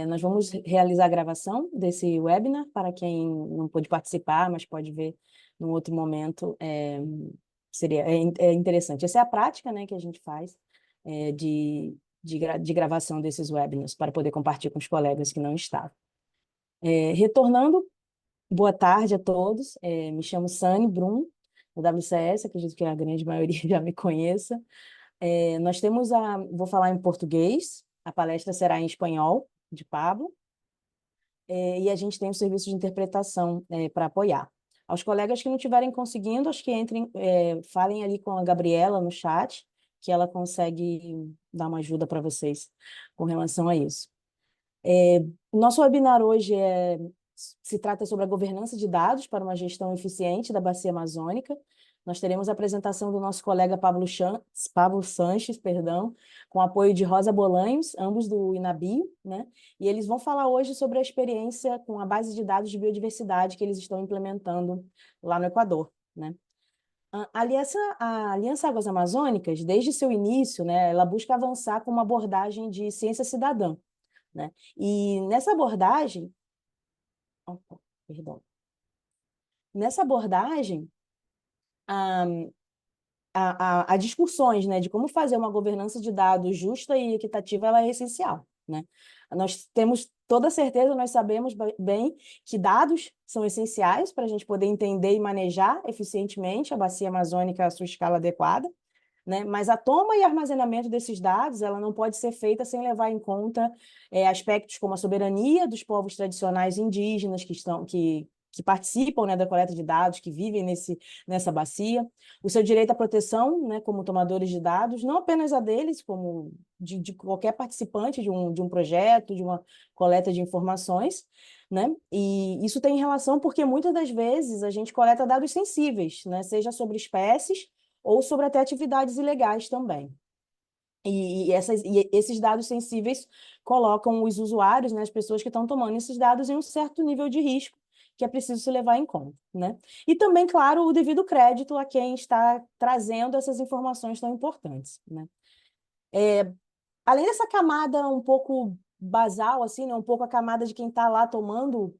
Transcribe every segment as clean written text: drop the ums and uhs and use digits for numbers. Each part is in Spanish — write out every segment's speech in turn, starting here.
Nós vamos realizar a gravação desse webinar para quem não pôde participar, mas pode ver num outro momento. É interessante. Essa é a prática, né, que a gente faz de gravação desses webinars para poder compartilhar com os colegas que não estavam. Retornando, boa tarde a todos. Me chamo Sani Brum, do WCS, acredito que a grande maioria já me conheça. Nós temos vou falar em português, a palestra será em espanhol, de Pablo, e a gente tem o serviço de interpretação para apoiar. Aos colegas que não estiverem conseguindo, acho que entrem, falem ali com a Gabriela no chat, que ela consegue dar uma ajuda para vocês com relação a isso. O nosso webinar hoje se trata sobre a governança de dados para uma gestão eficiente da Bacia Amazônica. Nós teremos a apresentação do nosso colega Pablo Sanches, perdão, com apoio de Rosa Bolanhos, ambos do INABio, né? E eles vão falar hoje sobre a experiência com a base de dados de biodiversidade que eles estão implementando lá no Equador, né? A Aliança Águas Amazônicas, desde seu início, né, ela busca avançar com uma abordagem de ciência cidadã, né? E nessa abordagem, perdão, nessa abordagem, a, a discussões, né, de como fazer uma governança de dados justa e equitativa, ela é essencial, né? Nós temos toda certeza, nós sabemos bem que dados são essenciais para a gente poder entender e manejar eficientemente a bacia amazônica à sua escala adequada, né? Mas a toma e armazenamento desses dados, ela não pode ser feita sem levar em conta aspectos como a soberania dos povos tradicionais indígenas que participam, né, da coleta de dados, que vivem nessa bacia, o seu direito à proteção, né, como tomadores de dados, não apenas a deles, como de qualquer participante de um projeto, de uma coleta de informações, né? E isso tem relação porque muitas das vezes a gente coleta dados sensíveis, né, seja sobre espécies ou sobre até atividades ilegais também. E esses dados sensíveis colocam os usuários, né, as pessoas que estão tomando esses dados, em um certo nível de risco que é preciso se levar em conta, né? E também, claro, o devido crédito a quem está trazendo essas informações tão importantes, né? Além dessa camada um pouco basal, assim, né, um pouco a camada de quem está lá tomando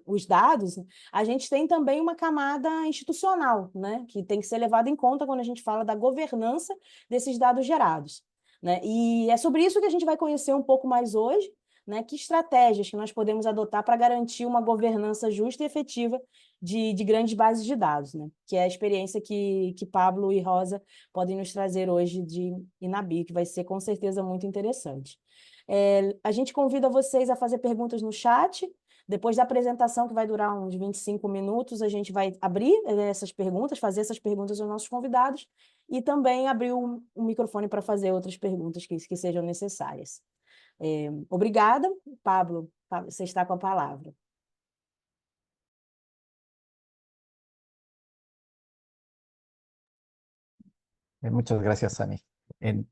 os dados, a gente tem também uma camada institucional, né, que tem que ser levada em conta quando a gente fala da governança desses dados gerados, né? E é sobre isso que a gente vai conhecer um pouco mais hoje, né, que estratégias que nós podemos adotar para garantir uma governança justa e efetiva de grandes bases de dados, né, que é a experiência que Pablo e Rosa podem nos trazer hoje de Inabi, que vai ser com certeza muito interessante. A gente convida vocês a fazer perguntas no chat. Depois da apresentação, que vai durar uns 25 minutos, a gente vai abrir essas perguntas, fazer essas perguntas aos nossos convidados e também abrir o microfone para fazer outras perguntas que sejam necessárias. Obrigada, Pablo. Você está com a palavra. Muchas gracias, Sani.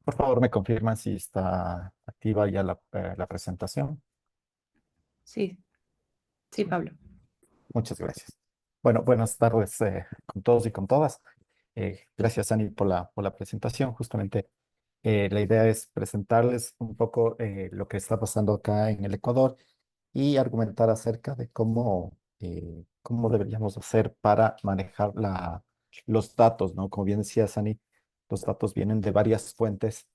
Por favor, me confirman si está activa ya la presentación. Sí, sí, Pablo. Muchas gracias. Bueno, buenas tardes con todos y con todas. Gracias, Sani, por la presentación. Justamente la idea es presentarles un poco lo que está pasando acá en el Ecuador y argumentar acerca de cómo deberíamos hacer para manejar los datos, ¿no? Como bien decía Sani, los datos vienen de varias fuentes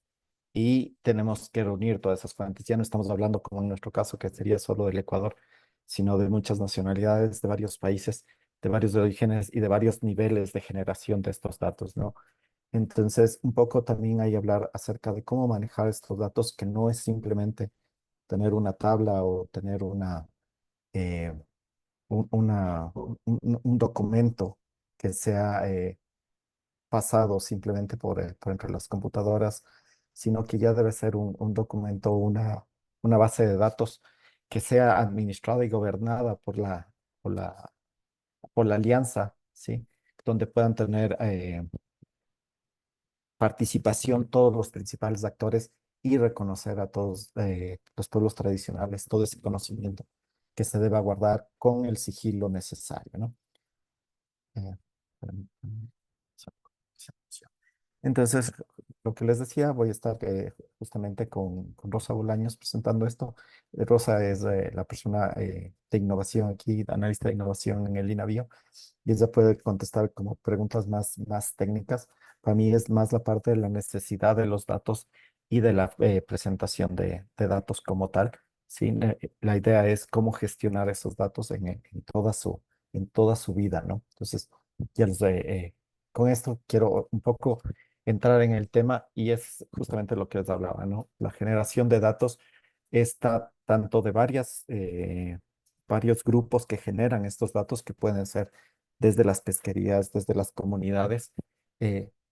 y tenemos que reunir todas esas fuentes. Ya no estamos hablando, como en nuestro caso, que sería solo del Ecuador, sino de muchas nacionalidades, de varios países, de varios orígenes y de varios niveles de generación de estos datos, ¿no? Entonces, un poco también hay que hablar acerca de cómo manejar estos datos, que no es simplemente tener una tabla o tener eh, un documento que sea pasado simplemente por entre las computadoras, sino que ya debe ser un documento, una base de datos que sea administrada y gobernada por la, por la alianza, ¿sí? Donde puedan tener participación todos los principales actores y reconocer a todos los pueblos tradicionales, todo ese conocimiento que se deba guardar con el sigilo necesario, ¿no? Eh, Entonces, lo que les decía, voy a estar justamente con Rosa Bolaños presentando esto. Rosa es la persona de innovación aquí, analista de innovación en el INAVIO, y ella puede contestar como preguntas más técnicas. Para mí es más la parte de la necesidad de los datos y de la presentación de datos como tal. Sí, la idea es cómo gestionar esos datos en toda su vida, ¿no? Entonces, ya con esto quiero un poco entrar en el tema y es justamente lo que les hablaba, ¿no? La generación de datos está tanto de varios grupos que generan estos datos que pueden ser desde las pesquerías, desde las comunidades,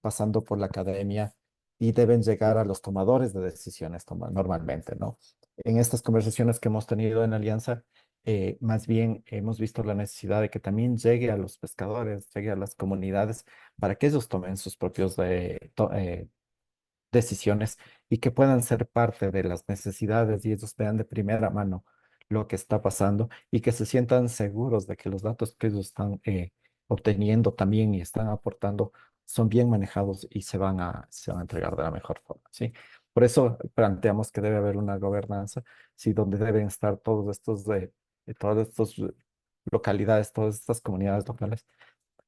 pasando por la academia y deben llegar a los tomadores de decisiones normalmente, ¿no? En estas conversaciones que hemos tenido en Alianza, más bien hemos visto la necesidad de que también llegue a los pescadores, llegue a las comunidades para que ellos tomen sus propios decisiones y que puedan ser parte de las necesidades y ellos vean de primera mano lo que está pasando y que se sientan seguros de que los datos que ellos están obteniendo también y están aportando son bien manejados y se van a entregar de la mejor forma, ¿sí? Por eso planteamos que debe haber una gobernanza, ¿sí? Donde deben estar todas estas localidades, todas estas comunidades locales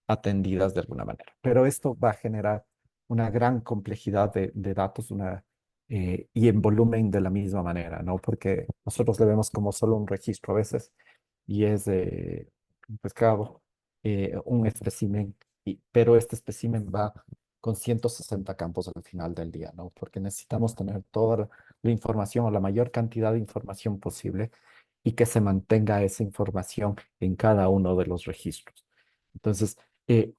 atendidas de alguna manera. Pero esto va a generar una gran complejidad de datos y en volumen de la misma manera, ¿no? Porque nosotros le vemos como solo un registro a veces y es un pescado, un espécimen, pero este espécimen va con 160 campos al final del día, ¿no? Porque necesitamos tener toda la información o la mayor cantidad de información posible y que se mantenga esa información en cada uno de los registros. Entonces,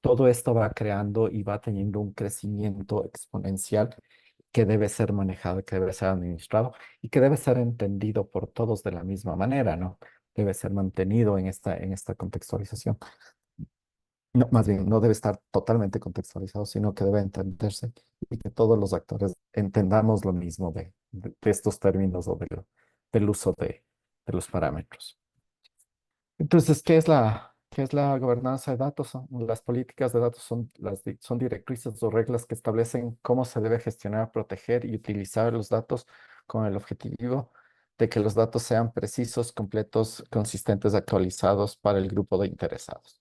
todo esto va creando y va teniendo un crecimiento exponencial que debe ser manejado, que debe ser administrado y que debe ser entendido por todos de la misma manera, ¿no? Debe ser mantenido en esta contextualización. No, más bien, no debe estar totalmente contextualizado, sino que debe entenderse y que todos los actores entendamos lo mismo de estos términos o del uso de los parámetros. Entonces, qué es la gobernanza de datos? Las políticas de datos son directrices o reglas que establecen cómo se debe gestionar, proteger y utilizar los datos con el objetivo de que los datos sean precisos, completos, consistentes, actualizados para el grupo de interesados.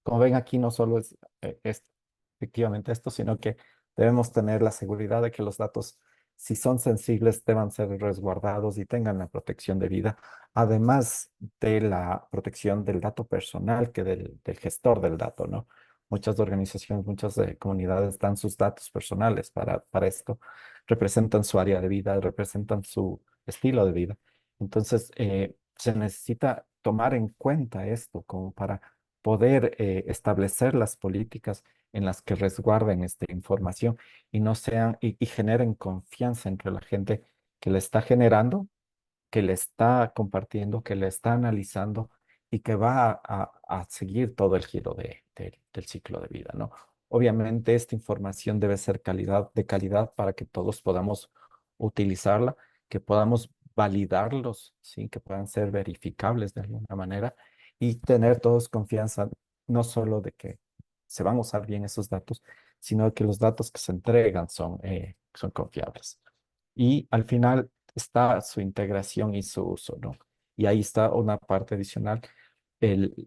Como ven aquí, no solo es efectivamente esto, sino que debemos tener la seguridad de que los datos, si son sensibles, deban ser resguardados y tengan la protección debida, además de la protección del dato personal que del gestor del dato, ¿no? Muchas organizaciones, muchas comunidades dan sus datos personales para esto, representan su área de vida, representan su estilo de vida. Entonces, se necesita tomar en cuenta esto como para poder establecer las políticas en las que resguarden esta información y no sean y generen confianza entre la gente que le está generando, que le está compartiendo, que le está analizando y que va a seguir todo el giro del ciclo de vida, ¿no? Obviamente esta información debe ser de calidad para que todos podamos utilizarla, que podamos validarlos, ¿sí? Que puedan ser verificables de alguna manera y tener todos confianza, no solo de que se van a usar bien esos datos, sino que los datos que se entregan son confiables. Y al final está su integración y su uso, ¿no? Y ahí está una parte adicional de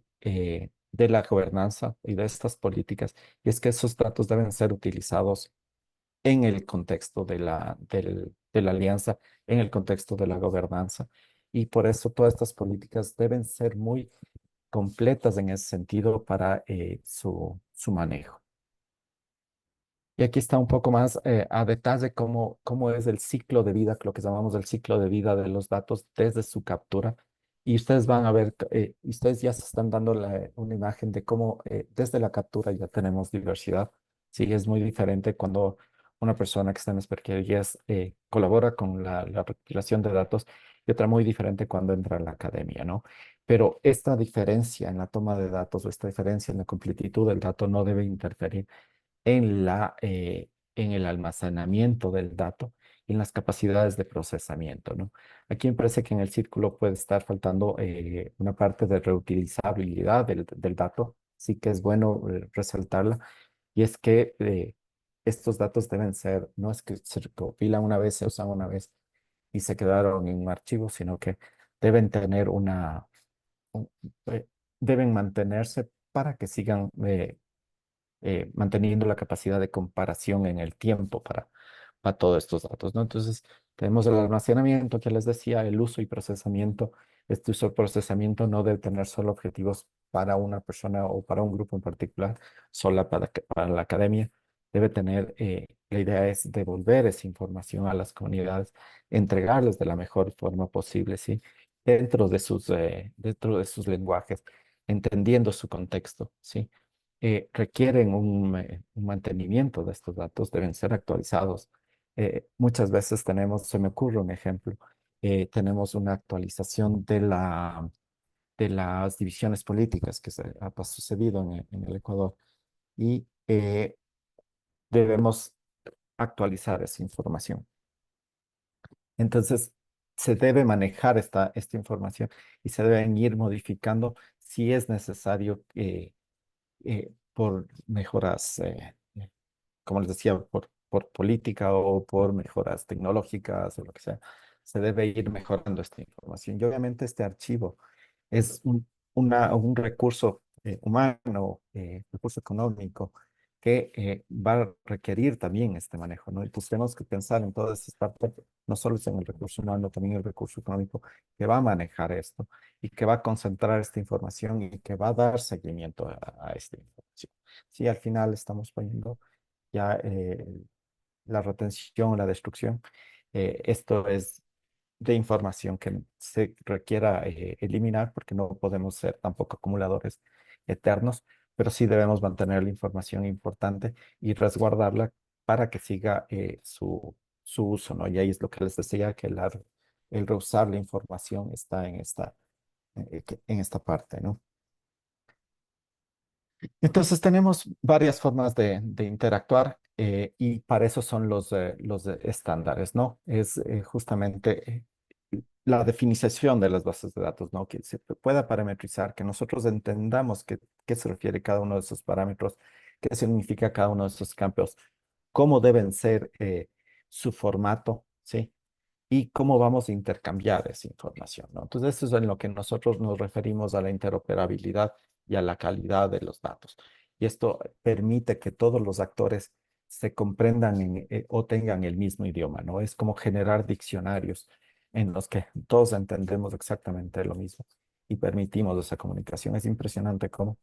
la gobernanza y de estas políticas, y es que esos datos deben ser utilizados en el contexto de la alianza, en el contexto de la gobernanza, y por eso todas estas políticas deben ser muy completas en ese sentido para su manejo. Y aquí está un poco más a detalle cómo es el ciclo de vida, lo que llamamos el ciclo de vida de los datos desde su captura. Y ustedes van a ver, ustedes ya se están dando una imagen de cómo desde la captura ya tenemos diversidad. Sí, es muy diferente cuando una persona que está en las pesquerías colabora con la recopilación de datos y otra muy diferente cuando entra a la academia, ¿no? Pero esta diferencia en la toma de datos o esta diferencia en la completitud del dato no debe interferir en el almacenamiento del dato y en las capacidades de procesamiento, ¿no? Aquí me parece que en el círculo puede estar faltando una parte de reutilizabilidad del dato, sí que es bueno resaltarla, y es que estos datos deben ser, no es que se recopilan una vez, se usan una vez y se quedaron en un archivo, sino que deben tener un- deben mantenerse para que sigan manteniendo la capacidad de comparación en el tiempo para todos estos datos, ¿no? Entonces, tenemos el almacenamiento que les decía, el uso y procesamiento. Este uso y procesamiento no debe tener solo objetivos para una persona o para un grupo en particular, sola para la academia. Debe tener, la idea es devolver esa información a las comunidades, entregarles de la mejor forma posible, ¿sí? Dentro de sus lenguajes, entendiendo su contexto, ¿sí? Requieren un mantenimiento de estos datos, deben ser actualizados. Muchas veces se me ocurre un ejemplo, tenemos una actualización de las divisiones políticas que ha sucedido en el Ecuador y debemos actualizar esa información. Entonces, se debe manejar esta información y se deben ir modificando si es necesario por mejoras, como les decía, por política o por mejoras tecnológicas o lo que sea. Se debe ir mejorando esta información. Y obviamente este archivo es un recurso humano, recurso económico, que va a requerir también este manejo, ¿no? Y pues tenemos que pensar en todas estas partes, no solo es en el recurso humano, también el recurso económico que va a manejar esto y que va a concentrar esta información y que va a dar seguimiento a esta información. Sí, al final estamos poniendo ya la retención, la destrucción. Esto es de información que se requiera eliminar porque no podemos ser tampoco acumuladores eternos, pero sí debemos mantener la información importante y resguardarla para que siga su uso, ¿no? Y ahí es lo que les decía, que el reusar la información está en esta parte, ¿no? Entonces tenemos varias formas de interactuar y para eso son los estándares, ¿no? Es justamente la definición de las bases de datos, ¿no? Que se pueda parametrizar, que nosotros entendamos qué se refiere cada uno de esos parámetros, qué significa cada uno de esos campos, cómo deben ser su formato, ¿sí? Y cómo vamos a intercambiar esa información, ¿no? Entonces, eso es en lo que nosotros nos referimos a la interoperabilidad y a la calidad de los datos. Y esto permite que todos los actores se comprendan o tengan el mismo idioma, ¿no? Es como generar diccionarios en los que todos entendemos exactamente lo mismo y permitimos esa comunicación. Es impresionante cómo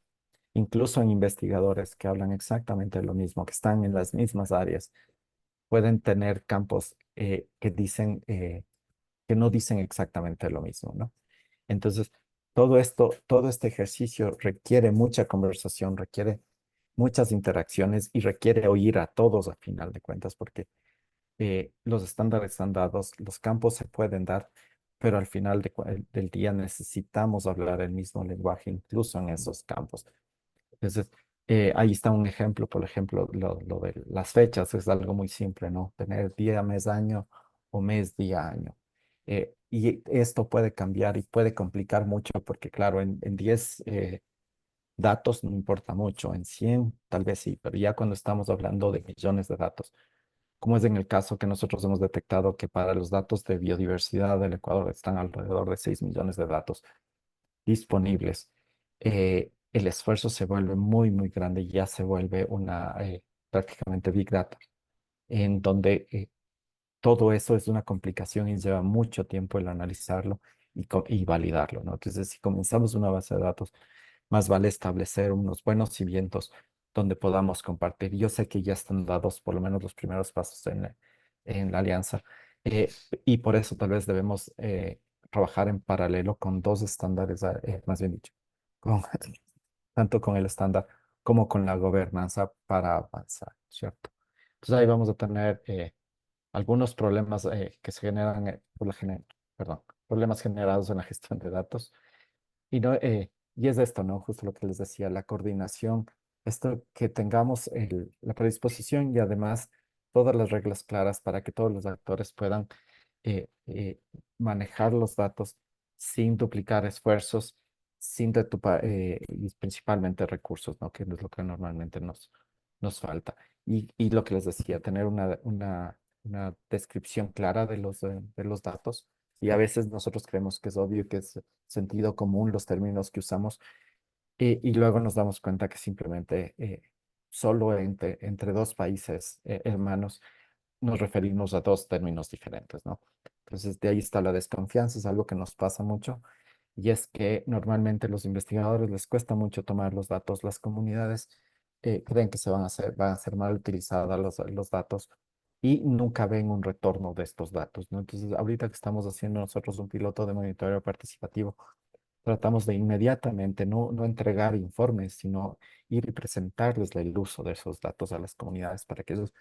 incluso en investigadores que hablan exactamente lo mismo, que están en las mismas áreas, pueden tener campos que no dicen exactamente lo mismo, ¿no? Entonces, todo este ejercicio requiere mucha conversación, requiere muchas interacciones y requiere oír a todos a final de cuentas, porque los estándares están dados, los campos se pueden dar, pero al final del día necesitamos hablar el mismo lenguaje, incluso en esos campos. Entonces, ahí está un ejemplo, por ejemplo, lo de las fechas es algo muy simple, ¿no? Tener día, mes, año o mes, día, año. Y esto puede cambiar y puede complicar mucho porque, claro, en 10 datos no importa mucho, en 100 tal vez sí, pero ya cuando estamos hablando de millones de datos, como es en el caso que nosotros hemos detectado que para los datos de biodiversidad del Ecuador están alrededor de 6 millones de datos disponibles, el esfuerzo se vuelve muy, muy grande y ya se vuelve prácticamente Big Data, en donde todo eso es una complicación y lleva mucho tiempo el analizarlo y validarlo, ¿no? Entonces, si comenzamos una base de datos, más vale establecer unos buenos cimientos donde podamos compartir. Yo sé que ya están dados por lo menos los primeros pasos en la alianza eh, y por eso tal vez debemos trabajar en paralelo con dos estándares, más bien dicho, con- tanto con el estándar como con la gobernanza para avanzar, ¿cierto? Entonces ahí vamos a tener algunos problemas que se generan perdón, problemas generados en la gestión de datos y es esto, ¿no? Justo lo que les decía, la coordinación, esto que tengamos la predisposición y además todas las reglas claras para que todos los actores puedan eh, eh, manejar los datos sin duplicar esfuerzos, y principalmente recursos, ¿no? Que es lo que normalmente nos falta. Y lo que les decía, tener una descripción clara de los datos. Y a veces nosotros creemos que es obvio, que es sentido común los términos que usamos, y luego nos damos cuenta que simplemente solo entre dos países hermanos nos referimos a dos términos diferentes, ¿no? Entonces, de ahí está la desconfianza, es algo que nos pasa mucho, y es que normalmente los investigadores les cuesta mucho tomar los datos, las comunidades creen que van a ser mal utilizados los datos y nunca ven un retorno de estos datos, ¿no? Entonces, ahorita que estamos haciendo nosotros un piloto de monitoreo participativo, tratamos de inmediatamente no entregar informes, sino ir y presentarles el uso de esos datos a las comunidades para que ellos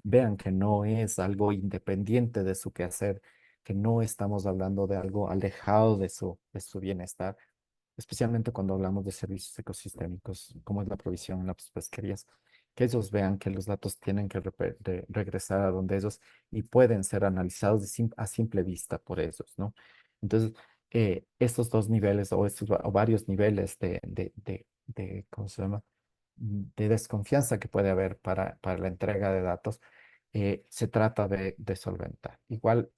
vean que no es algo independiente de su quehacer, que no estamos hablando de algo alejado de su bienestar, especialmente cuando hablamos de servicios ecosistémicos, como es la provisión en las pesquerías, que ellos vean que los datos tienen que regresar a donde ellos y pueden ser analizados a simple vista por ellos, ¿no? Entonces, estos dos niveles o varios niveles ¿cómo se llama? De desconfianza que puede haber para la entrega de datos, se trata de solventar. Igual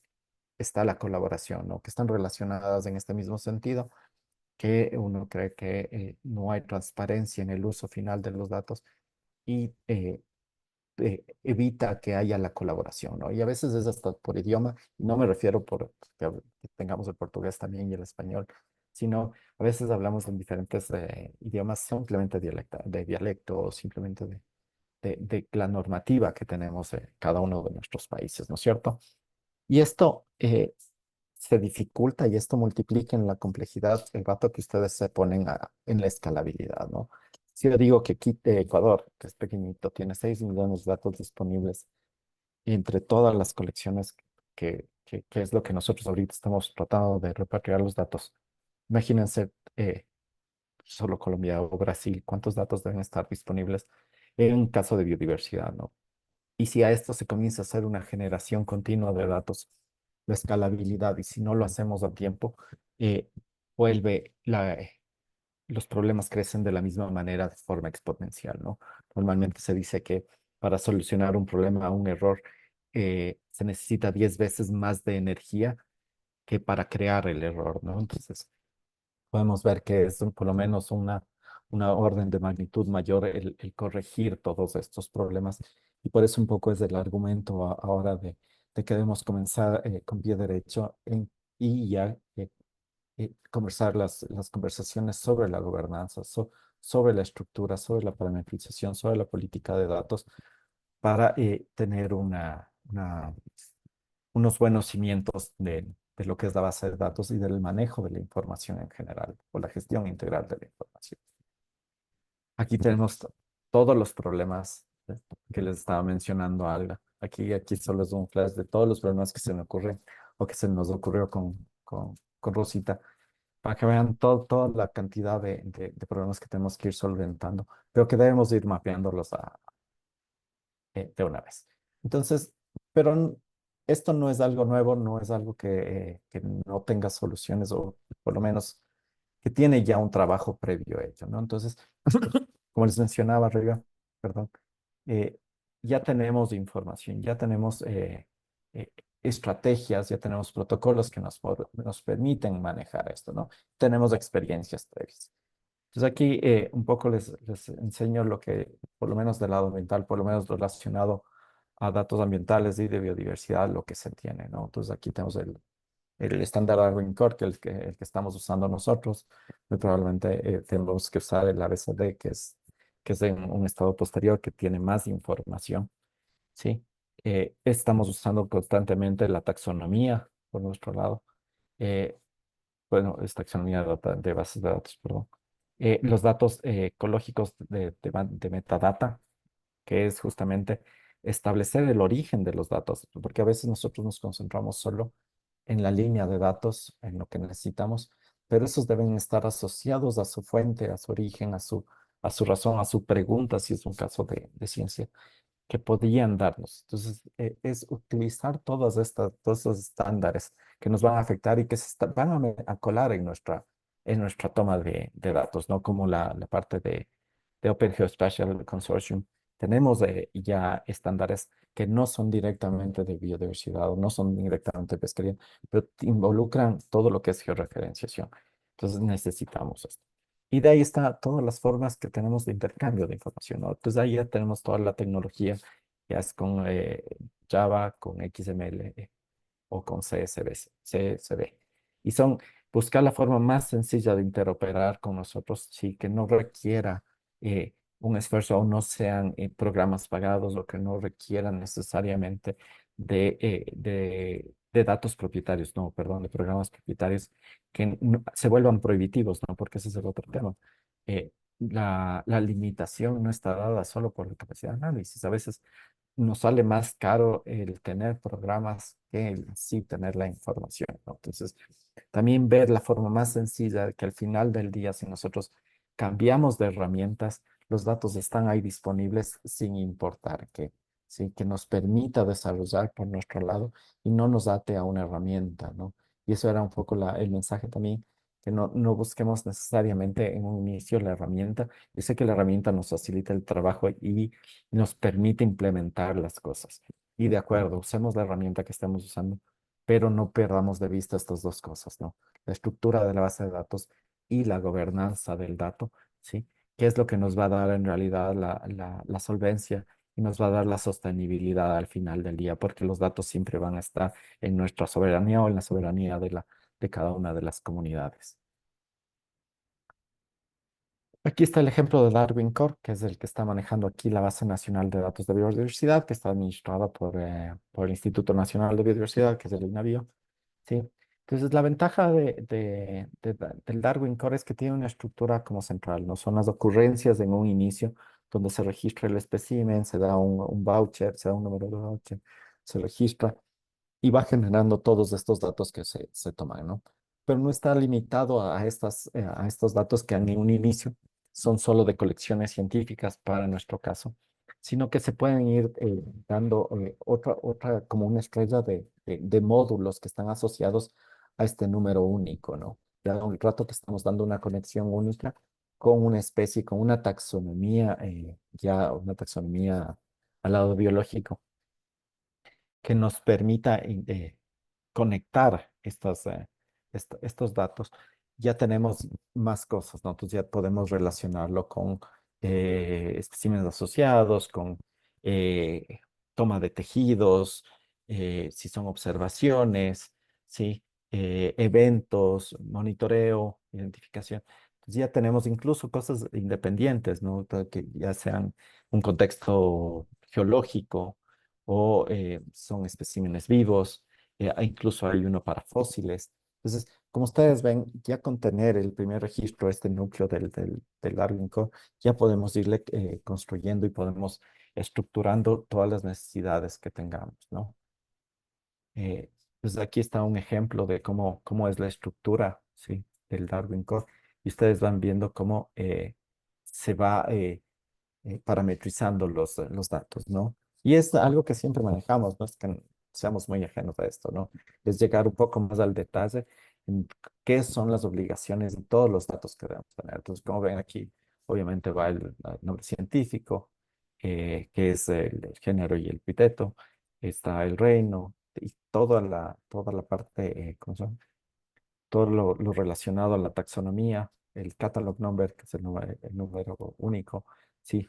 está la colaboración, ¿no? Que están relacionadas en este mismo sentido, que uno cree que no hay transparencia en el uso final de los datos y evita que haya la colaboración, ¿no? Y a veces es hasta por idioma, y no me refiero por que tengamos el portugués también y el español, sino a veces hablamos en diferentes idiomas simplemente de dialecto o simplemente de la normativa que tenemos en cada uno de nuestros países, ¿no es cierto? Y esto se dificulta y esto multiplica en la complejidad el rato que ustedes se ponen en la escalabilidad, ¿no? Si yo digo que Ecuador, que es pequeñito, tiene 6 millones de datos disponibles entre todas las colecciones que es lo que nosotros ahorita estamos tratando de repatriar los datos. Imagínense solo Colombia o Brasil, cuántos datos deben estar disponibles en un caso de biodiversidad, ¿no? Y si a esto se comienza a hacer una generación continua de datos, la escalabilidad, y si no lo hacemos a tiempo, eh, vuelve los problemas crecen de la misma manera de forma exponencial, ¿no? Normalmente se dice que para solucionar un problema, un error, se necesita 10 veces más de energía que para crear el error, ¿no? Entonces, podemos ver que es por lo menos una orden de magnitud mayor el corregir todos estos problemas. Y por eso un poco es el argumento ahora de que debemos comenzar con pie derecho y ya conversar las conversaciones sobre la gobernanza, sobre la estructura, sobre la parametrización, sobre la política de datos, para tener unos buenos cimientos de lo que es la base de datos y del manejo de la información en general, o la gestión integral de la información. Aquí tenemos todos los problemas que les estaba mencionando, Alga. Aquí solo es un flash de todos los problemas que se me ocurren o que se nos ocurrió con Rosita, para que vean toda la cantidad de problemas que tenemos que ir solventando, pero que debemos ir mapeándolos de una vez. Entonces, pero esto no es algo nuevo, no es algo que no tenga soluciones, o por lo menos que tiene ya un trabajo previo hecho, ¿no? Entonces, como les mencionaba arriba, perdón, eh, ya tenemos información, ya tenemos eh, estrategias, ya tenemos protocolos que nos permiten manejar esto, ¿no? Tenemos experiencias previas. Entonces aquí un poco les enseño lo que, por lo menos del lado ambiental, por lo menos relacionado a datos ambientales y de biodiversidad, lo que se tiene, ¿no? Entonces aquí tenemos el estándar Arwin Core, el que estamos usando nosotros. Muy probablemente tenemos que usar el ABCD, que es en un estado posterior que tiene más información, ¿sí? Estamos usando constantemente la taxonomía por nuestro lado. Eh, bueno, es taxonomía de bases de datos, perdón. Los datos ecológicos de metadata, que es justamente establecer el origen de los datos, porque a veces nosotros nos concentramos solo en la línea de datos, en lo que necesitamos, pero esos deben estar asociados a su fuente, a su origen, a su razón, a su pregunta, si es un caso de ciencia, que podían darnos. Entonces, es utilizar todos estos estándares que nos van a afectar y que van a colar en nuestra toma de datos, ¿no? Como la parte de Open Geospatial Consortium tenemos ya estándares que no son directamente de biodiversidad o no son directamente de pesquería, pero involucran todo lo que es georreferenciación. Entonces necesitamos esto. Y de ahí está todas las formas que tenemos de intercambio de información, ¿no? Entonces ahí ya tenemos toda la tecnología, ya es con Java, con XML o con CSV. Y son buscar la forma más sencilla de interoperar con nosotros, sí, que no requiera un esfuerzo o no sean programas pagados o que no requieran necesariamente de datos propietarios, no, perdón, de programas propietarios que se vuelvan prohibitivos, ¿no? Porque ese es el otro tema. La limitación no está dada solo por la capacidad de análisis. A veces nos sale más caro el tener programas que el sí tener la información, ¿no? Entonces, también ver la forma más sencilla de que al final del día, si nosotros cambiamos de herramientas, los datos están ahí disponibles sin importar que, sí, que nos permita desarrollar por nuestro lado y no nos ate a una herramienta, ¿no? Y eso era un poco el mensaje también, que no busquemos necesariamente en un inicio la herramienta. Yo sé que la herramienta nos facilita el trabajo y nos permite implementar las cosas. Y de acuerdo, usemos la herramienta que estemos usando, pero no perdamos de vista estas dos cosas, ¿no? La estructura de la base de datos y la gobernanza del dato, ¿sí? ¿Qué es lo que nos va a dar en realidad la solvencia y nos va a dar la sostenibilidad al final del día? Porque los datos siempre van a estar en nuestra soberanía o en la soberanía de cada una de las comunidades. Aquí está el ejemplo de Darwin Core, que es el que está manejando aquí la Base Nacional de Datos de Biodiversidad, que está administrada por el Instituto Nacional de Biodiversidad, que es el INABIO. ¿Sí? Entonces, la ventaja del Darwin Core es que tiene una estructura como central, ¿no? Son las ocurrencias en un inicio, donde se registra el espécimen, se da un voucher, se da un número de voucher, se registra y va generando todos estos datos que se toman, ¿no? Pero no está limitado a estos datos que en un inicio son solo de colecciones científicas para nuestro caso, sino que se pueden ir dando como una estrella de módulos que están asociados a este número único, ¿no? Ya un rato que estamos dando una conexión única con una especie, con una taxonomía, ya una taxonomía al lado biológico que nos permita conectar estos datos, ya tenemos más cosas, ¿no? Entonces ya podemos relacionarlo con especímenes asociados, con eh, toma de tejidos, si son observaciones, ¿sí? Eventos, monitoreo, identificación. Entonces ya tenemos incluso cosas independientes, ¿no? Que ya sean un contexto geológico o son especímenes vivos, incluso hay uno para fósiles. Entonces, como ustedes ven, ya con tener el primer registro, este núcleo del Darwin Core, ya podemos irle construyendo y podemos estructurando todas las necesidades que tengamos, ¿no? Pues aquí está un ejemplo de cómo es la estructura, ¿sí? Del Darwin Core. Y ustedes van viendo cómo se va parametrizando los datos, ¿no? Y es algo que siempre manejamos, no es que seamos muy ajenos a esto, ¿no? Es llegar un poco más al detalle en qué son las obligaciones de todos los datos que debemos tener. Entonces, como ven aquí, obviamente va el nombre científico, que es el género y el epíteto, está el reino y toda la parte, ¿cómo se llama? Todo lo relacionado a la taxonomía, el catalog number, que es el número único, sí,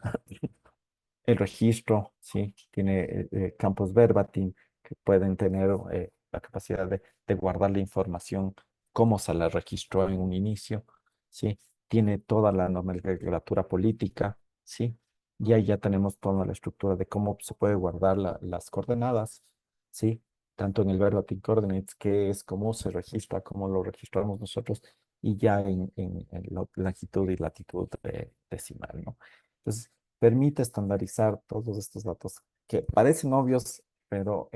el registro, sí, tiene campos verbatim que pueden tener la capacidad de guardar la información como se la registró en un inicio, sí, tiene toda la nomenclatura política, sí, y ahí ya tenemos toda la estructura de cómo se puede guardar las coordenadas, sí, tanto en el verbatim coordinates, que es cómo se registra, cómo lo registramos nosotros, y ya en longitud y latitud decimal, ¿no? Entonces, permite estandarizar todos estos datos que parecen obvios, pero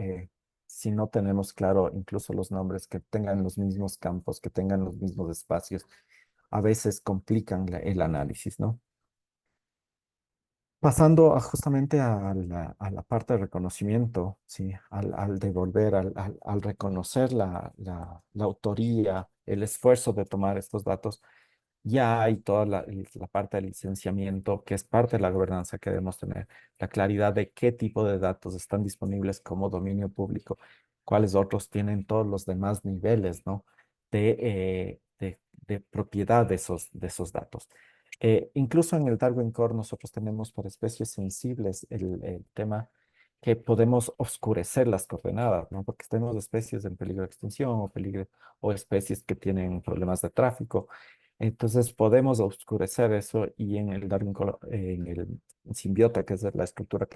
si no tenemos claro incluso los nombres, que tengan los mismos campos, que tengan los mismos espacios, a veces complican el análisis, ¿no? Pasando justamente a la parte de reconocimiento, ¿sí? Al devolver, al reconocer la autoría, el esfuerzo de tomar estos datos, Ya hay toda la parte del licenciamiento, que es parte de la gobernanza que debemos tener, la claridad de qué tipo de datos están disponibles como dominio público, cuáles otros tienen todos los demás niveles, ¿no? De propiedad de esos datos. Incluso en el Darwin Core nosotros tenemos para especies sensibles el tema que podemos oscurecer las coordenadas, ¿no? Porque tenemos especies en peligro de extinción o especies que tienen problemas de tráfico. Entonces podemos oscurecer eso y en el en el Simbiota, que es la estructura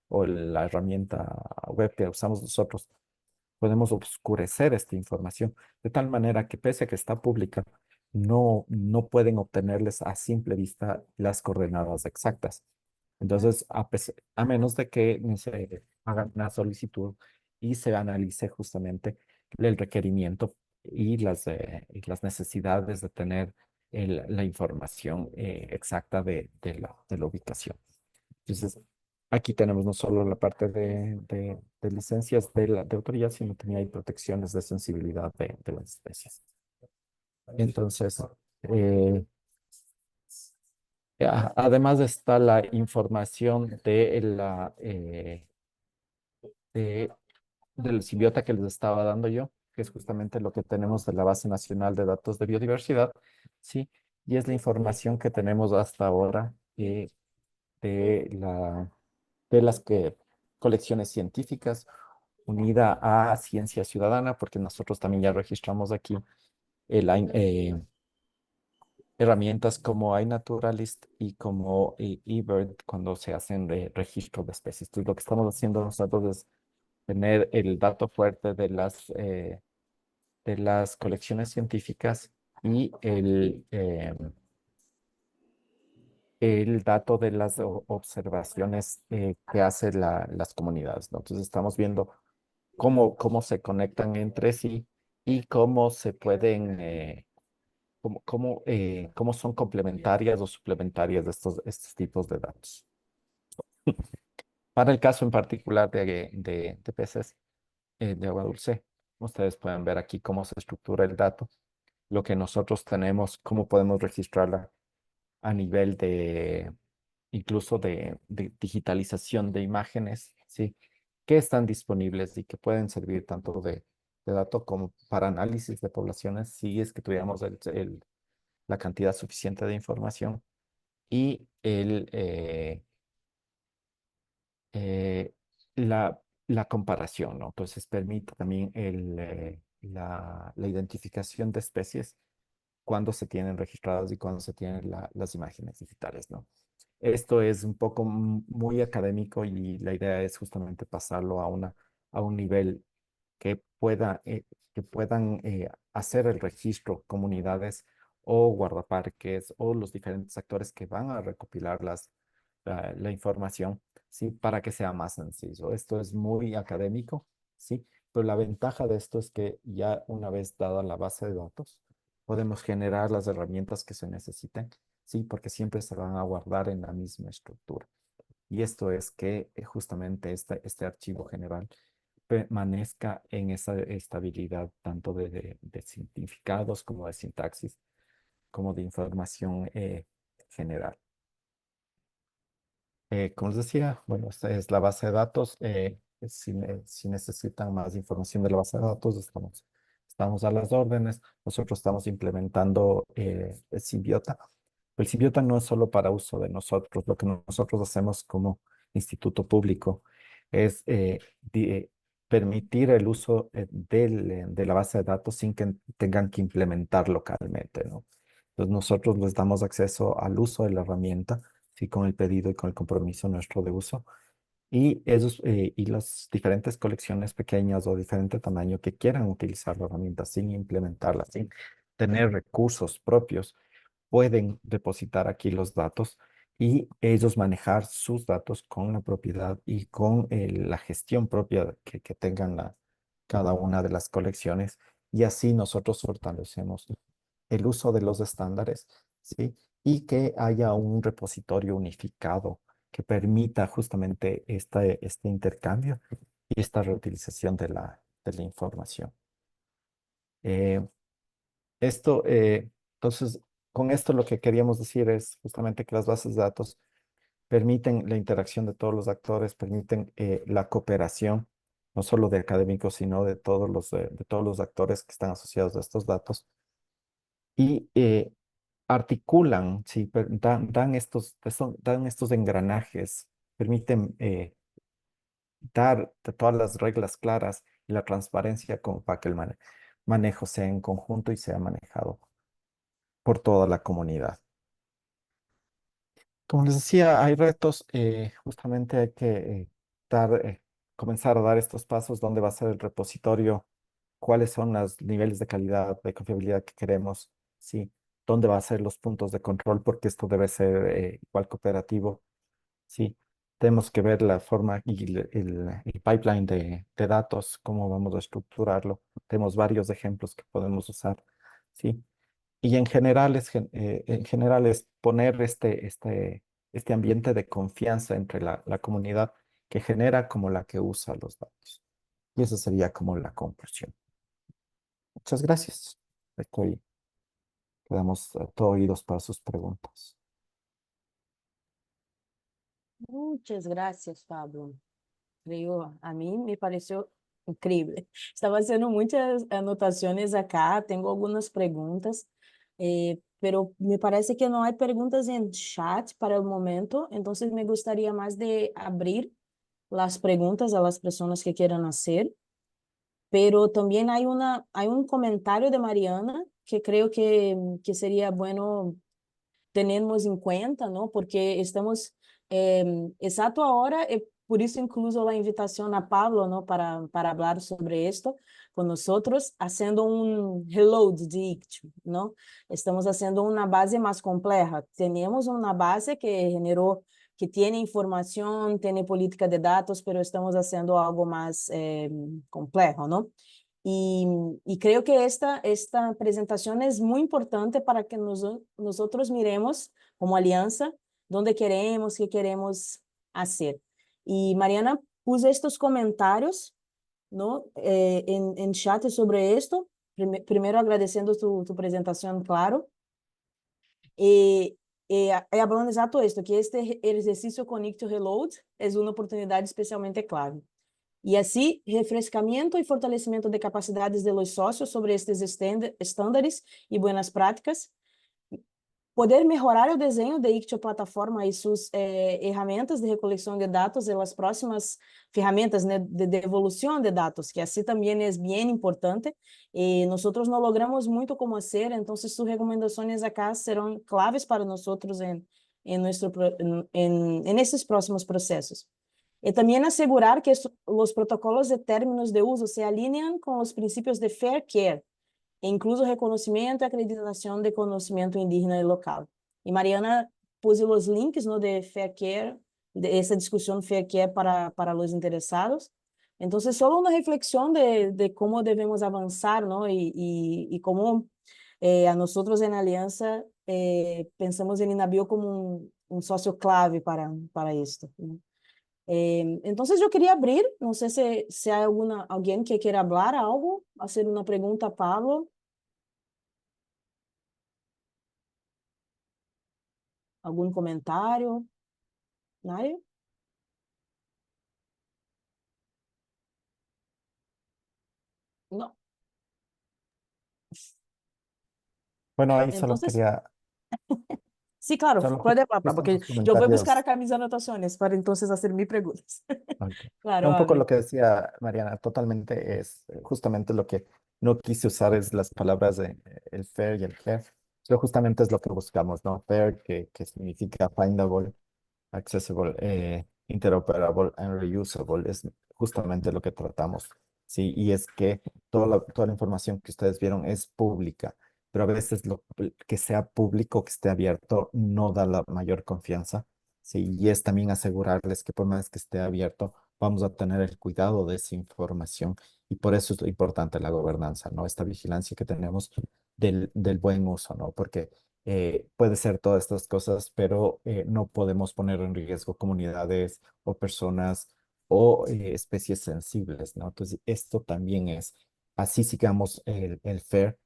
o la herramienta web que usamos nosotros, podemos oscurecer esta información de tal manera que pese a que está pública, no pueden obtenerles a simple vista las coordenadas exactas. Entonces, a menos de que se haga una solicitud y se analice justamente el requerimiento y las necesidades de tener la información exacta de la ubicación. Entonces, aquí tenemos no solo la parte de licencias de autoría, sino también hay protecciones de sensibilidad de las especies. Entonces, eh, además está la información de- del simbiota que les estaba dando yo, que es justamente lo que tenemos de la Base Nacional de Datos de Biodiversidad, ¿sí? Y es la información que tenemos hasta ahora de de las colecciones científicas unida a Ciencia Ciudadana, porque nosotros también ya registramos aquí el, herramientas como iNaturalist y como eBird cuando se hacen de registro de especies. Entonces, lo que estamos haciendo nosotros es tener el dato fuerte de las colecciones científicas y el dato de las observaciones que hacen las comunidades, ¿no? Entonces, estamos viendo cómo se conectan entre sí y cómo se pueden cómo son complementarias o suplementarias de estos tipos de datos. Para el caso en particular de peces de agua dulce, ustedes pueden ver aquí cómo se estructura el dato, lo que nosotros tenemos, cómo podemos registrarla a nivel incluso de digitalización de imágenes, ¿sí? Que están disponibles y que pueden servir tanto de dato como para análisis de poblaciones, si es que tuviéramos la cantidad suficiente de información y eh, la comparación, ¿no? Entonces permite también la identificación de especies cuando se tienen registradas y cuando se tienen las imágenes digitales, ¿no? Esto es un poco muy académico y la idea es justamente pasarlo a un nivel que que puedan hacer el registro comunidades o guardaparques o los diferentes actores que van a recopilar la información, ¿sí? Para que sea más sencillo. Esto es muy académico, ¿sí? Pero la ventaja de esto es que ya una vez dada la base de datos, podemos generar las herramientas que se necesiten, ¿sí? Porque siempre se van a guardar en la misma estructura. Y esto es que justamente este archivo general permanezca en esa estabilidad tanto de significados como de sintaxis, como de información general. Como les decía, bueno, esta es la base de datos. Si necesitan más información de la base de datos, estamos a las órdenes. Nosotros estamos implementando el Simbiota. El Simbiota no es solo para uso de nosotros. Lo que nosotros hacemos como instituto público es permitir el uso de la base de datos sin que tengan que implementar localmente, ¿no? Entonces nosotros les damos acceso al uso de la herramienta, sí, con el pedido y con el compromiso nuestro de uso. Y las diferentes colecciones pequeñas o diferente tamaño que quieran utilizar la herramienta sin implementarla, sin tener recursos propios, pueden depositar aquí los datos y ellos manejar sus datos con la propiedad y con la gestión propia que tengan cada una de las colecciones. Y así nosotros fortalecemos el uso de los estándares, ¿sí? Y que haya un repositorio unificado que permita justamente este intercambio y esta reutilización de la información. Eh, entonces, con esto lo que queríamos decir es justamente que las bases de datos permiten la interacción de todos los actores, permiten la cooperación, no solo de académicos, sino de todos los actores que están asociados a estos datos y articulan, sí, dan estos engranajes, permiten dar todas las reglas claras y la transparencia como para que el manejo sea en conjunto y sea manejado por toda la comunidad. Como les decía, hay retos, justamente hay que comenzar a dar estos pasos, dónde va a ser el repositorio, cuáles son los niveles de calidad, de confiabilidad que queremos, sí, dónde va a ser los puntos de control, porque esto debe ser igual cooperativo, sí. Tenemos que ver la forma y el pipeline de datos, cómo vamos a estructurarlo. Tenemos varios ejemplos que podemos usar, sí. Y en general es poner este ambiente de confianza entre la comunidad que genera como la que usa los datos. Y esa sería como la conclusión. Muchas gracias. Quedamos a todo oídos para sus preguntas. Muchas gracias, Pablo. Creo, a mí me pareció increíble. Estaba haciendo muchas anotaciones acá, tengo algunas preguntas, pero me parece que no hay preguntas en chat para el momento, entonces me gustaría más de abrir las preguntas a las personas que quieran hacer, pero también hay un comentario de Mariana que creo que sería bueno tenemos em conta, não? Porque estamos exato agora, por isso incluso a invitação a Pablo, não? Para falar sobre esto com nós, fazendo um reload de Ictio, não? Estamos fazendo uma base mais complexa. Temos uma base que generou, que tem informação, tem política de dados, mas estamos fazendo algo mais complexo, não? Y creo que esta presentación es muy importante para que nosotros miremos como alianza dónde queremos, qué queremos hacer. Y Mariana puso estos comentarios, ¿no? En chat sobre esto. Primero agradeciendo tu presentación, claro. Hablando exato esto, que este ejercicio con Ictio Reload es una oportunidad especialmente clave. E assim, refrescamento e fortalecimento de capacidades de los sócios sobre estes estándares e boas práticas, poder melhorar o desenho de Ictio plataforma e suas ferramentas de recoleção de dados e as próximas ferramentas, né, de devolução de dados, que assim também é bem importante. E nós não logramos muito como fazer, então suas recomendações acá serão claves para nós em esses próximos processos. E também assegurar que os protocolos de términos de uso se alinham com os princípios de fair care, incluso reconhecimento e acreditação de conhecimento indígena e local. E Mariana pôs os links, no, de fair care, de essa discussão fair care para os interessados. Então, é só uma reflexão de como devemos avançar, não? E como a nós na aliança pensamos em Inabio como um sócio clave para isto, né? Entonces yo quería abrir, no sé si hay alguien que quiera hablar algo, hacer una pregunta a Pablo. ¿Algún comentario? ¿Nadie? No. Bueno, ahí Entonces, sí, claro, solo puede hablar, justo porque unos yo voy a buscar comentarios. acá mis anotaciones para entonces hacer mis preguntas. Ok. Claro, No, un poco lo hable. que decía Mariana, totalmente es justamente lo que no quise usar es las palabras de el fair y el care. Pero justamente es lo que buscamos, ¿no? Fair, que significa findable, accessible, interoperable and reusable, es justamente lo que tratamos. Sí, y es que toda la información que ustedes vieron es pública, pero a veces lo que sea público, que esté abierto, no da la mayor confianza. Sí, y es también asegurarles que por más que esté abierto, vamos a tener el cuidado de esa información. Y por eso es lo importante la gobernanza, ¿no? Esta vigilancia que tenemos del buen uso, ¿no? Porque puede ser todas estas cosas, pero no podemos poner en riesgo comunidades o personas o especies sensibles, ¿no? Entonces, esto también es, así sigamos el FAIR,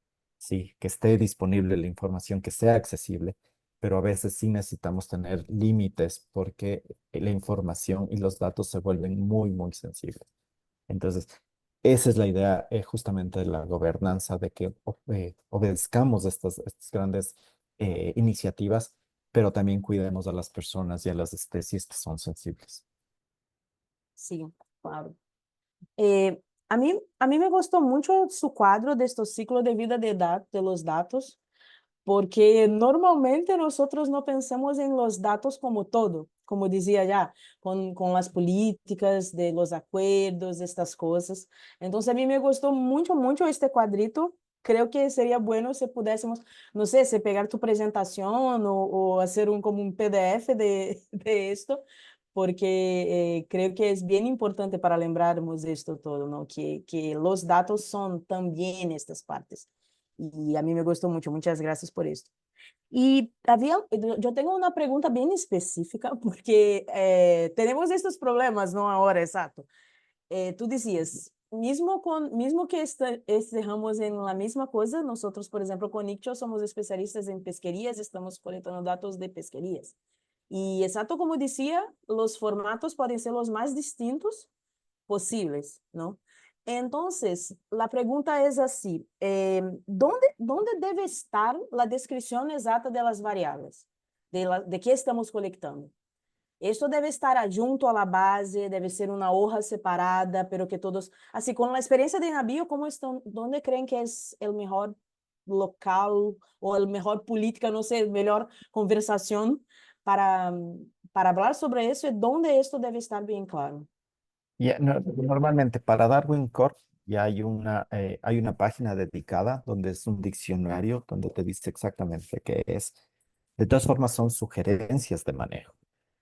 sí, que esté disponible la información, que sea accesible, pero a veces sí necesitamos tener límites porque la información y los datos se vuelven muy, muy sensibles. Entonces, esa es la idea justamente de la gobernanza, de que obedezcamos estas grandes iniciativas, pero también cuidemos a las personas y a las especies que son sensibles. Sí, claro. Eh, a mí me gustó mucho su cuadro de estos ciclos de vida de los datos, porque normalmente nosotros no pensamos en los datos como todo, como decía ya, con las políticas de los acuerdos, estas cosas. Entonces a mí me gustó mucho, mucho este cuadrito. Creo que sería bueno si pudiésemos, no sé, si pegar tu presentación o hacer como un PDF de esto, porque creo que es bien importante para lembrarmos de esto todo, ¿no? Que los datos son también estas partes. Y a mí me gustó mucho. Muchas gracias por esto. Y yo tengo una pregunta bien específica porque tenemos estos problemas, ¿no? Ahora, exacto. Tú decías, mismo que estemos en la misma cosa, nosotros, por ejemplo, con Ictio somos especialistas en pesquerías, estamos colectando datos de pesquerías. Y exacto como decía, los formatos pueden ser los más distintos posibles, ¿no? Entonces, la pregunta es así, ¿dónde debe estar la descripción exacta de las variables? De qué estamos colectando? Esto debe estar adjunto a la base, debe ser una hoja separada, pero que todos, así con la experiencia de Navío, ¿cómo están, dónde creen que es el mejor local o el mejor política, no sé, mejor conversación para, para hablar sobre eso y dónde esto debe estar bien claro? Normalmente para Darwin Core ya hay una página dedicada donde es un diccionario donde te dice exactamente qué es. De todas formas, son sugerencias de manejo,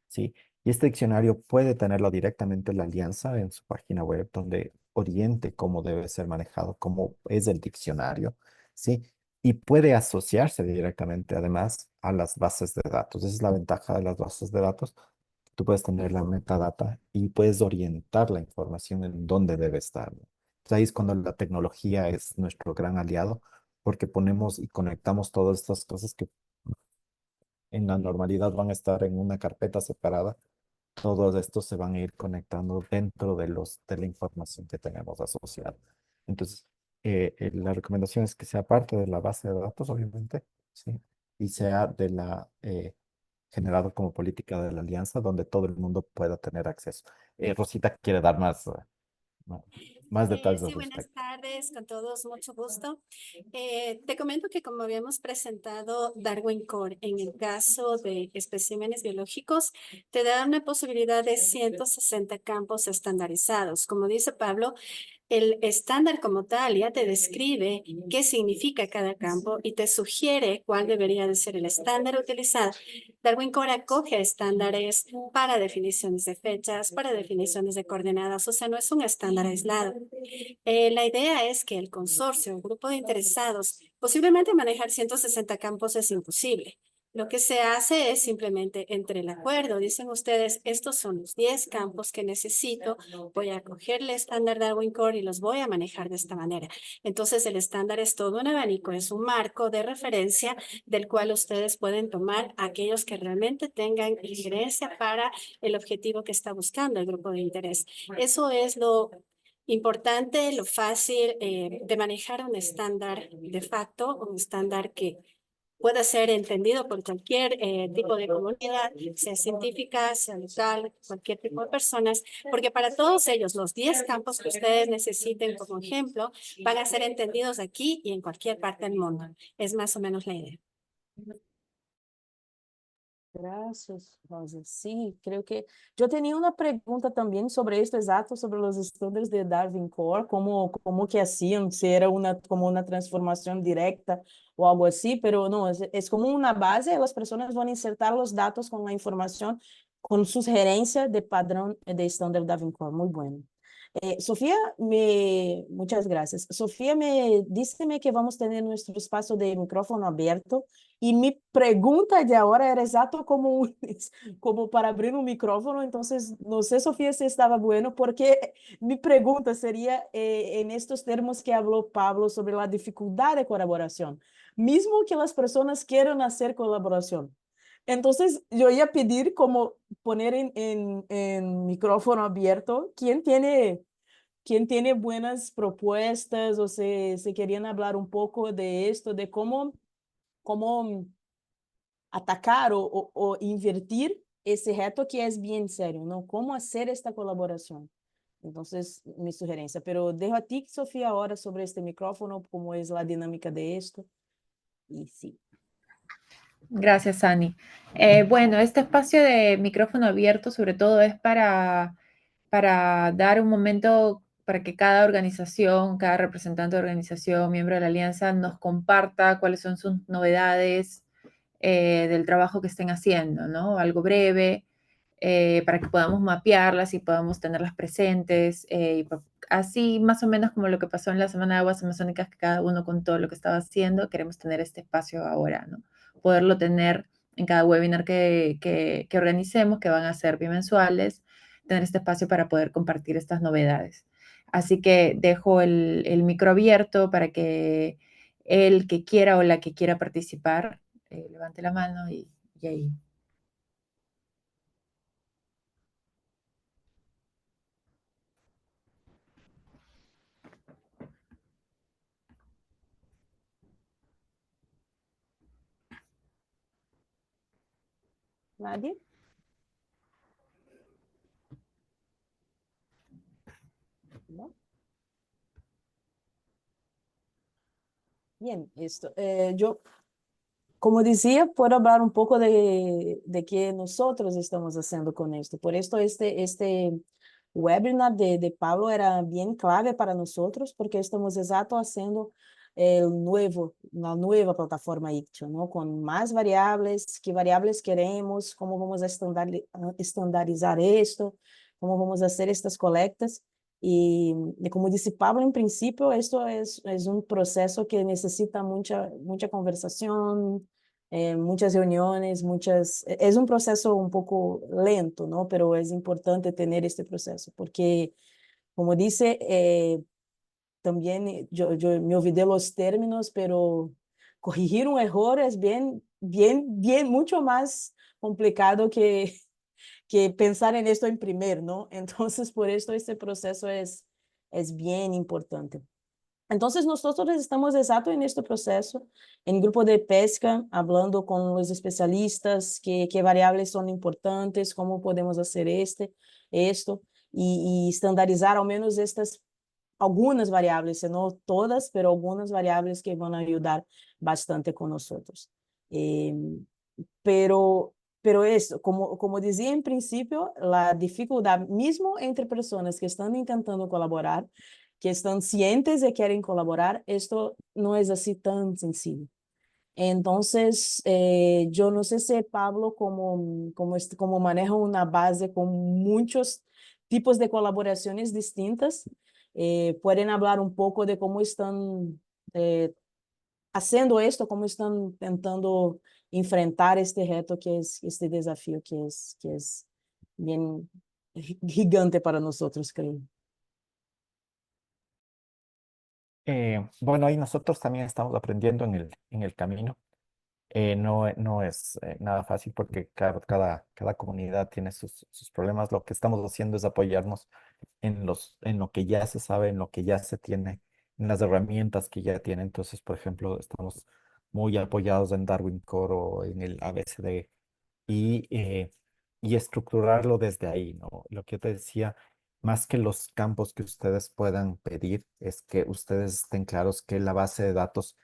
¿sí? Y este diccionario puede tenerlo directamente la alianza en su página web donde oriente cómo debe ser manejado, cómo es el diccionario, ¿sí? Y puede asociarse directamente además a las bases de datos. Esa es la ventaja de las bases de datos. Tú puedes tener la metadata y puedes orientar la información en dónde debe estar, ¿no? Entonces ahí es cuando la tecnología es nuestro gran aliado porque ponemos y conectamos todas estas cosas que en la normalidad van a estar en una carpeta separada. Todos estos se van a ir conectando dentro de la información que tenemos asociada. Entonces, la recomendación es que sea parte de la base de datos, obviamente, ¿sí? Y sea generado como política de la alianza, donde todo el mundo pueda tener acceso. Rosita quiere dar más más detalles al Sí, buenas respecto. tardes con todos, mucho gusto. Te comento que como habíamos presentado Darwin Core en el caso de especímenes biológicos, te da una posibilidad de 160 campos estandarizados. Como dice Pablo, el estándar como tal ya te describe qué significa cada campo y te sugiere cuál debería de ser el estándar utilizado. Darwin Core acoge estándares para definiciones de fechas, para definiciones de coordenadas, o sea, no es un estándar aislado. La idea es que el consorcio, un grupo de interesados, posiblemente manejar 160 campos es imposible. Lo que se hace es simplemente entre el acuerdo, dicen ustedes, estos son los 10 campos que necesito, voy a coger el estándar Darwin Core y los voy a manejar de esta manera. Entonces el estándar es todo un abanico, es un marco de referencia del cual ustedes pueden tomar aquellos que realmente tengan injerencia para el objetivo que está buscando el grupo de interés. Eso es lo importante, lo fácil de manejar un estándar de facto, un estándar que pueda ser entendido por cualquier tipo de comunidad, sea científica, sea local, cualquier tipo de personas, porque para todos ellos los 10 campos que ustedes necesiten como ejemplo van a ser entendidos aquí y en cualquier parte del mundo. Es más o menos la idea. Gracias, Rosa. Sí, creo que yo tenía una pregunta también sobre esto exacto, sobre los estándares de Darwin Core, cómo que hacían, si era como una transformación directa o algo así, pero no, es como una base, las personas van a insertar los datos con la información, con sugerencia de padrón de estándar Darwin Core. Muy bueno. Sofía, muchas gracias. Sofía díceme que vamos a tener nuestro espacio de micrófono abierto y mi pregunta de ahora era exacto como, como para abrir un micrófono, entonces no sé, Sofía, si estaba bueno, porque mi pregunta sería en estos términos que habló Pablo sobre la dificultad de colaboración, mismo que las personas quieran hacer colaboración. Entonces, yo iba a pedir como poner en micrófono abierto quién tiene buenas propuestas o se querían hablar un poco de esto, de cómo atacar o invertir ese reto que es bien serio, ¿no? Cómo hacer esta colaboración. Entonces, mi sugerencia. Pero dejo a ti, Sofía, ahora sobre este micrófono, cómo es la dinámica de esto. Y sí. Gracias, Ani. Bueno, este espacio de micrófono abierto sobre todo es para dar un momento para que cada organización, cada representante de organización, miembro de la alianza, nos comparta cuáles son sus novedades del trabajo que estén haciendo, ¿no? Algo breve, para que podamos mapearlas y podamos tenerlas presentes. Así, más o menos como lo que pasó en la Semana de Aguas Amazónicas, que cada uno contó lo que estaba haciendo, queremos tener este espacio ahora, ¿no? Poderlo tener en cada webinar que organicemos, que van a ser bimensuales, tener este espacio para poder compartir estas novedades. Así que dejo el micro abierto para que el que quiera o la que quiera participar levante la mano y ahí. ¿Nadie? ¿No? Bien, esto. Yo, como decía, puedo hablar un poco de qué nosotros estamos haciendo con esto. Por esto, este webinar de Pablo era bien clave para nosotros, porque estamos exacto haciendo la nueva plataforma Ictio, ¿no? Con más variables, qué variables queremos, cómo vamos a estandarizar esto, cómo vamos a hacer estas colectas. Como disse Pablo, en principio, esto es un proceso que necesita mucha conversación, muchas reuniones, es un proceso un poco lento, ¿no? Pero es importante tener este proceso, porque, como dice, también yo me olvidé los términos, pero corregir un error es mucho más complicado que pensar en esto en primer, ¿no? Entonces, por esto este proceso es bien importante. Entonces, nosotros estamos exacto en este proceso, en grupo de pesca, hablando con los especialistas, qué variables son importantes, cómo podemos hacer esto, y estandarizar al menos algunas variables, no todas, pero algunas variables que van a ayudar bastante con nosotros. Eh, pero, pero eso, como decía en principio, la dificultad mismo entre personas que están intentando colaborar, que están cientes de que quieren colaborar, esto no es así tan sencillo. Entonces, yo no sé si Pablo, como maneja una base con muchos tipos de colaboraciones distintas, pueden hablar un poco de cómo están eh, haciendo esto, cómo están intentando enfrentar este reto que es este desafío que es bien gigante para nosotros, creo. Bueno, ahí nosotros también estamos aprendiendo en el camino. No es nada fácil porque cada comunidad tiene sus problemas. Lo que estamos haciendo es apoyarnos en lo que ya se sabe, en lo que ya se tiene, en las herramientas que ya tiene. Entonces, por ejemplo, estamos muy apoyados en Darwin Core o en el ABCD y, eh, y estructurarlo desde ahí, ¿no? Lo que yo te decía, más que los campos que ustedes puedan pedir, es que ustedes estén claros que la base de datos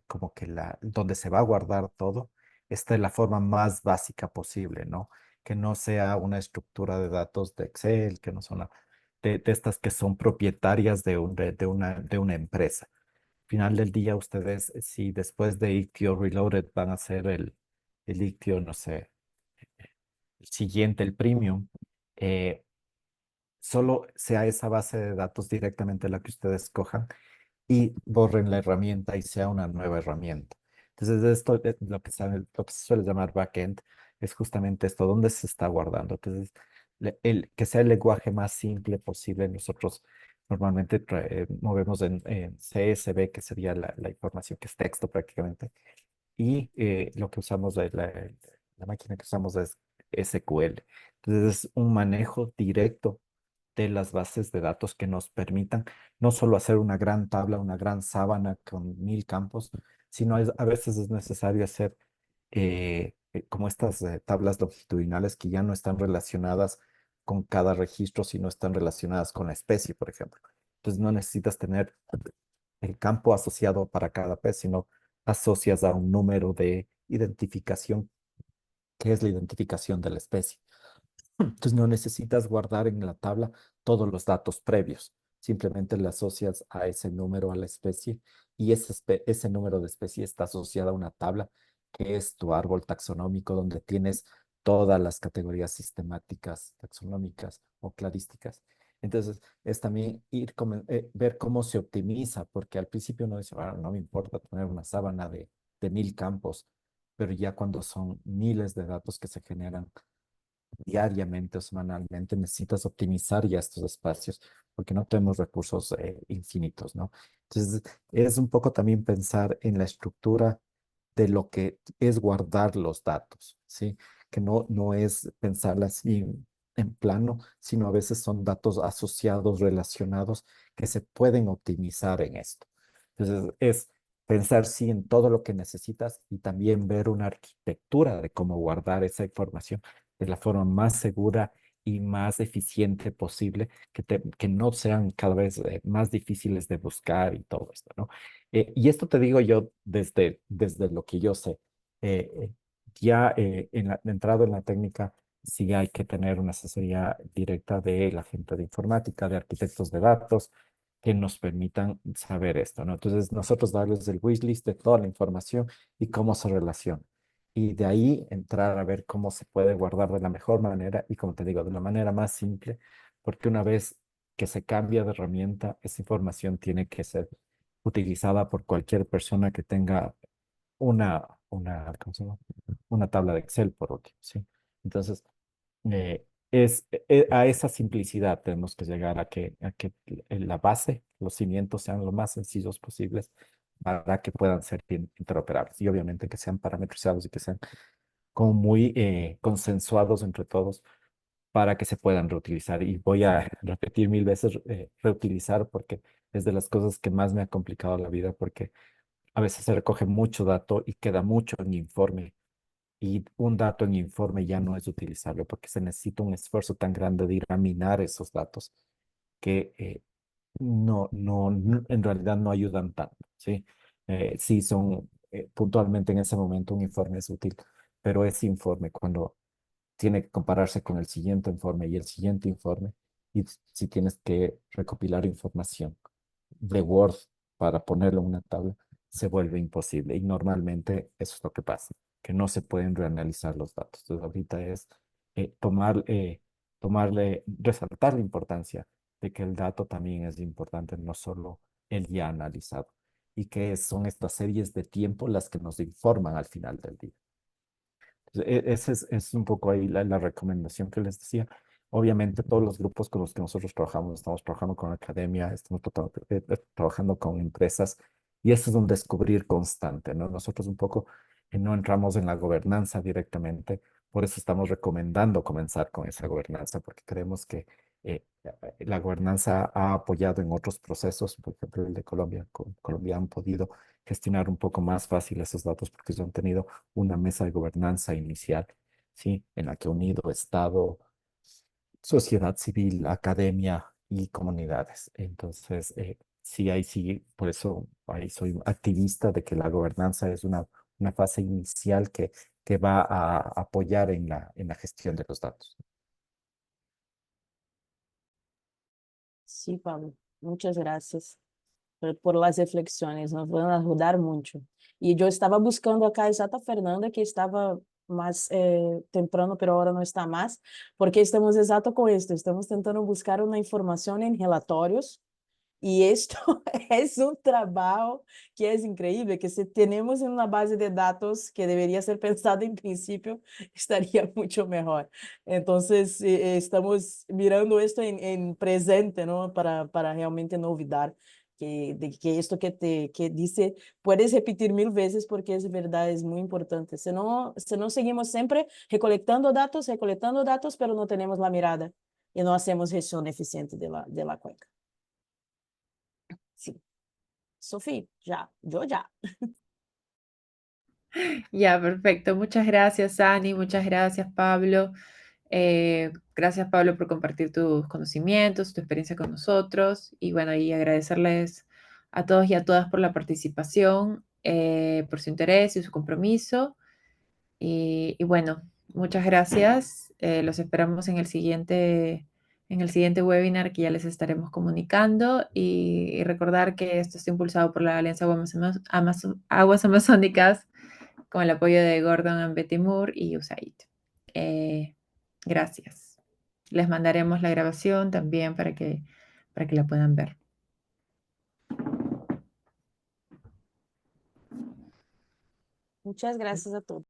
como que donde se va a guardar todo, esta es la forma más básica posible, ¿no? Que no sea una estructura de datos de Excel, que no son de estas que son propietarias de una empresa. Al final del día, ustedes, si después de Ictio Reloaded van a hacer el Ictio, no sé, el siguiente, el Premium, eh, solo sea esa base de datos directamente la que ustedes escojan y borren la herramienta y sea una nueva herramienta. Entonces, esto es lo que se suele llamar backend, es justamente esto, dónde se está guardando. Entonces, que sea el lenguaje más simple posible. Nosotros normalmente movemos en CSV, que sería la información que es texto prácticamente, y lo que usamos, la máquina que usamos es SQL. Entonces, es un manejo directo de las bases de datos que nos permitan no solo hacer una gran tabla, una gran sábana con 1000 campos, sino a veces es necesario hacer como estas tablas longitudinales que ya no están relacionadas con cada registro, sino están relacionadas con la especie, por ejemplo. Entonces no necesitas tener el campo asociado para cada pez, sino asocias a un número de identificación, que es la identificación de la especie. Entonces no necesitas guardar en la tabla todos los datos previos. Simplemente le asocias a ese número a la especie y ese número de especie está asociado a una tabla que es tu árbol taxonómico donde tienes todas las categorías sistemáticas, taxonómicas o cladísticas. Entonces es también ver cómo se optimiza, porque al principio uno dice, bueno, no me importa tener una sábana de 1000 campos, pero ya cuando son miles de datos que se generan diariamente o semanalmente, necesitas optimizar ya estos espacios porque no tenemos recursos infinitos, ¿no? Entonces, es un poco también pensar en la estructura de lo que es guardar los datos, ¿sí? Que no es pensarla así en plano, sino a veces son datos asociados, relacionados, que se pueden optimizar en esto. Entonces, es pensar sí en todo lo que necesitas y también ver una arquitectura de cómo guardar esa información de la forma más segura y más eficiente posible, que no sean cada vez más difíciles de buscar y todo esto, ¿no? Y esto te digo yo desde lo que yo sé. Ya entrado en la técnica, sí hay que tener una asesoría directa de la gente de informática, de arquitectos de datos, que nos permitan saber esto, ¿no? Entonces, nosotros darles el wishlist de toda la información y cómo se relaciona. Y de ahí entrar a ver cómo se puede guardar de la mejor manera y, como te digo, de la manera más simple, porque una vez que se cambia de herramienta, esa información tiene que ser utilizada por cualquier persona que tenga ¿cómo se llama? Una tabla de Excel, por último, ¿sí? Entonces, a esa simplicidad tenemos que llegar a que la base, los cimientos sean lo más sencillos posibles para que puedan ser bien interoperables y obviamente que sean parametrizados y que sean como muy consensuados entre todos para que se puedan reutilizar. Y voy a repetir 1000 veces reutilizar porque es de las cosas que más me ha complicado la vida porque a veces se recoge mucho dato y queda mucho en informe. Y un dato en informe ya no es utilizable porque se necesita un esfuerzo tan grande de ir a minar esos datos que en realidad no ayudan tanto, ¿sí? Sí son puntualmente en ese momento un informe es útil, pero ese informe cuando tiene que compararse con el siguiente informe y el siguiente informe, y si tienes que recopilar información de Word para ponerlo en una tabla, se vuelve imposible. Y normalmente eso es lo que pasa, que no se pueden reanalizar los datos. Entonces ahorita es resaltar la importancia de que el dato también es importante, no solo el ya analizado, y que son estas series de tiempo las que nos informan al final del día. Esa es un poco ahí la recomendación que les decía. Obviamente todos los grupos con los que nosotros trabajamos, estamos trabajando con academia, estamos trabajando con empresas y eso es un descubrir constante, ¿no? Nosotros un poco no entramos en la gobernanza directamente, por eso estamos recomendando comenzar con esa gobernanza, porque creemos que la gobernanza ha apoyado en otros procesos, por ejemplo el de Colombia. Colombia han podido gestionar un poco más fácil esos datos porque ellos han tenido una mesa de gobernanza inicial, ¿sí? En la que ha unido Estado, sociedad civil, academia y comunidades. Entonces, sí, ahí sí, por eso ahí soy activista de que la gobernanza es una fase inicial que va a apoyar en la gestión de los datos. Sí, Pablo, muchas gracias por las reflexiones, nos van a ayudar mucho. Y yo estaba buscando acá exata Fernanda que estaba más temprano, pero ahora no está más, porque estamos exacto con esto, estamos tentando buscar una información en relatorios. Y esto es un trabajo que es increíble, que si tenemos una base de datos que debería ser pensada en principio, estaría mucho mejor. Entonces, estamos mirando esto en presente, ¿no? Para realmente no olvidar de que esto que dice, puedes repetir 1000 veces porque es verdad, es muy importante. Si no seguimos siempre recolectando datos, pero no tenemos la mirada y no hacemos gestión eficiente de la cuenca. Sí. Sofía, ya, yo ya. Ya, perfecto. Muchas gracias, Ani. Muchas gracias, Pablo. Gracias, Pablo, por compartir tus conocimientos, tu experiencia con nosotros. Y bueno, y agradecerles a todos y a todas por la participación, por su interés y su compromiso. Y bueno, muchas gracias. Los esperamos en el siguiente webinar que ya les estaremos comunicando. Y recordar que esto está impulsado por la Alianza Aguas Amazónicas con el apoyo de Gordon and Betty Moore y USAID. Gracias. Les mandaremos la grabación también para que la puedan ver. Muchas gracias a todos.